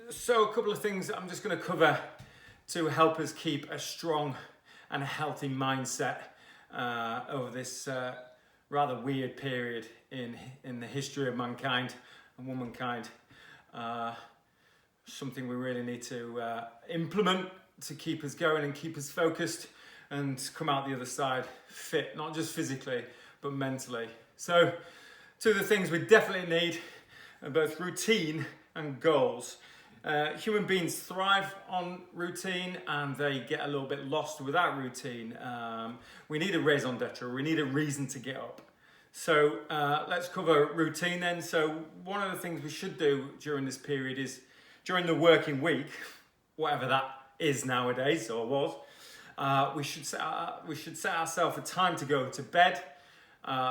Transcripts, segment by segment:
So a couple of things I'm just going to cover to help us keep a strong and a healthy mindset over this rather weird period in the history of mankind and womankind. Something we really need to implement to keep us going and keep us focused and come out the other side fit, not just physically, but mentally. So, two of the things we definitely need are both routine and goals. Human beings thrive on routine and they get a little bit lost without routine. We need a raison d'etre, we need a reason to get up. So let's cover routine then. So one of the things we should do during this period is, during the working week, whatever that is nowadays or was, we should set ourselves a time to go to bed.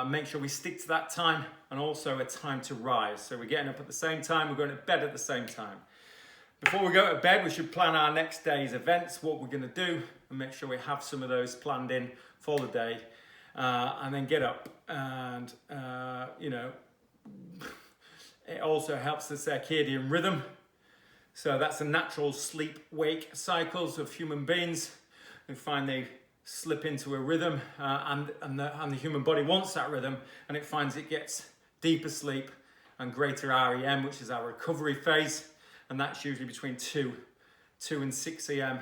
Make sure we stick to that time, and also a time to rise. So we're getting up at the same time, we're going to bed at the same time. Before we go to bed, we should plan our next day's events, what we're going to do, and make sure we have some of those planned in for the day. And then get up. And, it also helps the circadian rhythm. So that's the natural sleep-wake cycles of human beings. We find they slip into a rhythm, and the human body wants that rhythm, and it finds it gets deeper sleep and greater REM, which is our recovery phase, and that's usually between 2 and 6 a.m.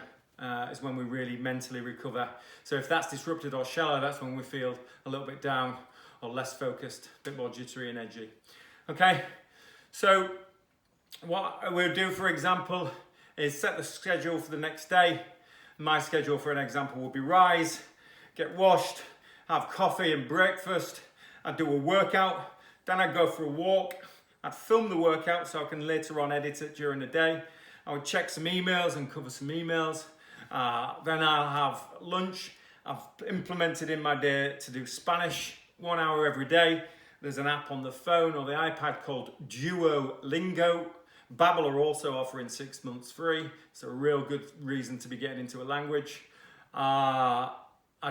Is when we really mentally recover. So if that's disrupted or shallow, that's when we feel a little bit down or less focused, a bit more jittery and edgy. Okay, so what we'll do, for example, is set the schedule for the next day. My schedule, for an example, would be rise, get washed, have coffee and breakfast. I'd do a workout, then I'd go for a walk. I'd film the workout so I can later on edit it during the day. I would check some emails and cover some emails. Then I'll have lunch. I've implemented in my day to do Spanish 1 hour every day. There's an app on the phone or the iPad called Duolingo. Babbel are also offering 6 months free. It's a real good reason to be getting into a language. I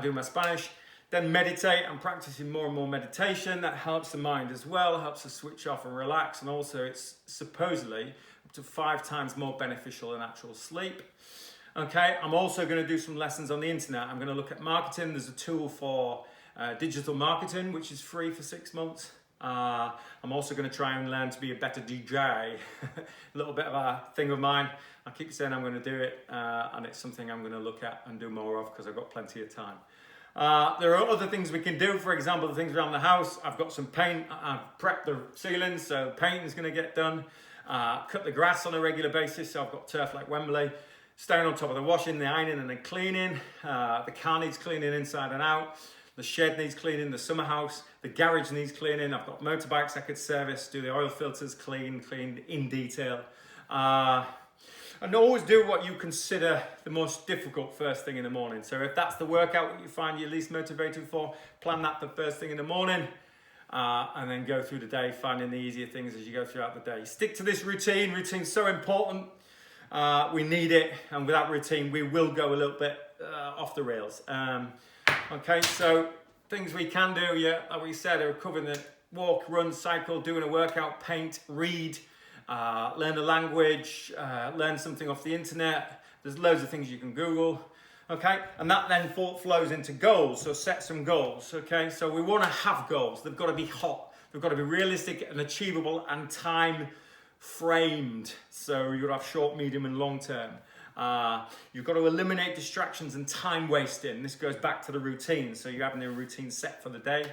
do my Spanish. Then meditate. I'm practicing more and more meditation. That helps the mind as well, helps us switch off and relax. And also it's supposedly up to 5 times more beneficial than actual sleep. Okay, I'm also going to do some lessons on the internet. I'm going to look at marketing. There's a tool for digital marketing, which is free for 6 months. I'm also going to try and learn to be a better DJ. A little bit of a thing of mine. I keep saying I'm going to do it, and it's something I'm going to look at and do more of because I've got plenty of time. There are other things we can do. For example, the things around the house. I've got some paint. I've prepped the ceilings, so paint is going to get done. Cut the grass on a regular basis, so I've got turf like Wembley. Staying on top of the washing, the ironing and the cleaning. The car needs cleaning inside and out. The shed needs cleaning, the summer house. The garage needs cleaning. I've got motorbikes I could service, do the oil filters clean in detail. And always do what you consider the most difficult first thing in the morning. So if that's the workout that you find you're least motivated for, plan that the first thing in the morning. And then go through the day finding the easier things as you go throughout the day. Stick to this routine. Routine's so important. We need it, and without routine we will go a little bit off the rails. Okay, so things we can do, like we said, are covering the walk, run, cycle, doing a workout, paint, read, learn a language, learn something off the internet. There's loads of things you can Google. Okay, and that then flows into goals. So set some goals. Okay, so we want to have goals. They've got to be hot. They've got to be realistic and achievable and time framed. So you've got to have short, medium and long term. You've got to eliminate distractions and time wasting. This goes back to the routine. So you're having a routine set for the day.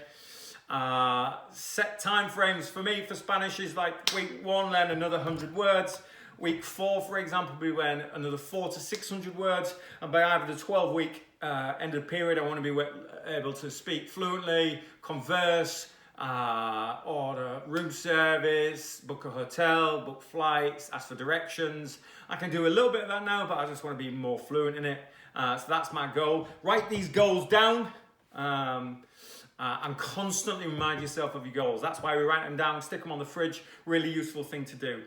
Set time frames. For me, for Spanish, is like week 1, learn another 100 words. Week 4, for example, we learn another 400 to 600 words. And by either the 12-week end of the period, I want to be able to speak fluently, converse, order room service, book a hotel, book flights, ask for directions. I can do a little bit of that now, but I just want to be more fluent in it. So that's my goal. Write these goals down and constantly remind yourself of your goals. That's why we write them down, stick them on the fridge. Really useful thing to do.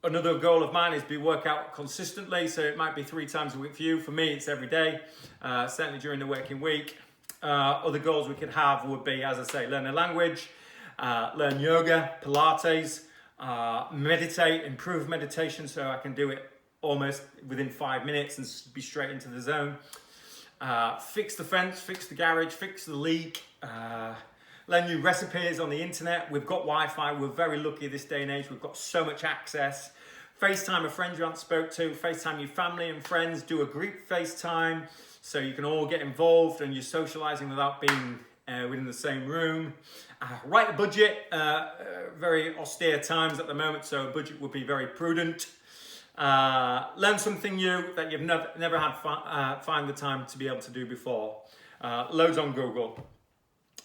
Another goal of mine is to work out consistently. So it might be 3 times a week for you. For me, it's every day, certainly during the working week. Other goals we could have would be, as I say, learn a language, learn yoga, Pilates, meditate, improve meditation so I can do it almost within 5 minutes and be straight into the zone. Fix the fence, fix the garage, fix the leak, learn new recipes on the internet. We've got Wi-Fi. We're very lucky this day and age. We've got so much access. FaceTime a friend you haven't spoke to. FaceTime your family and friends. Do a group FaceTime so you can all get involved and you're socializing without being within the same room. Write a budget. Very austere times at the moment, so a budget would be very prudent. Learn something new that you've never had find the time to be able to do before. Loads on Google.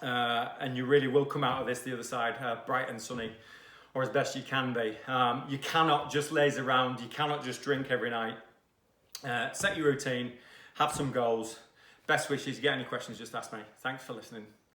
And you really will come out of this the other side bright and sunny, or as best you can be. You cannot just laze around. You cannot just drink every night. Set your routine. Have some goals. Best wishes. Get any questions, just ask me. Thanks for listening.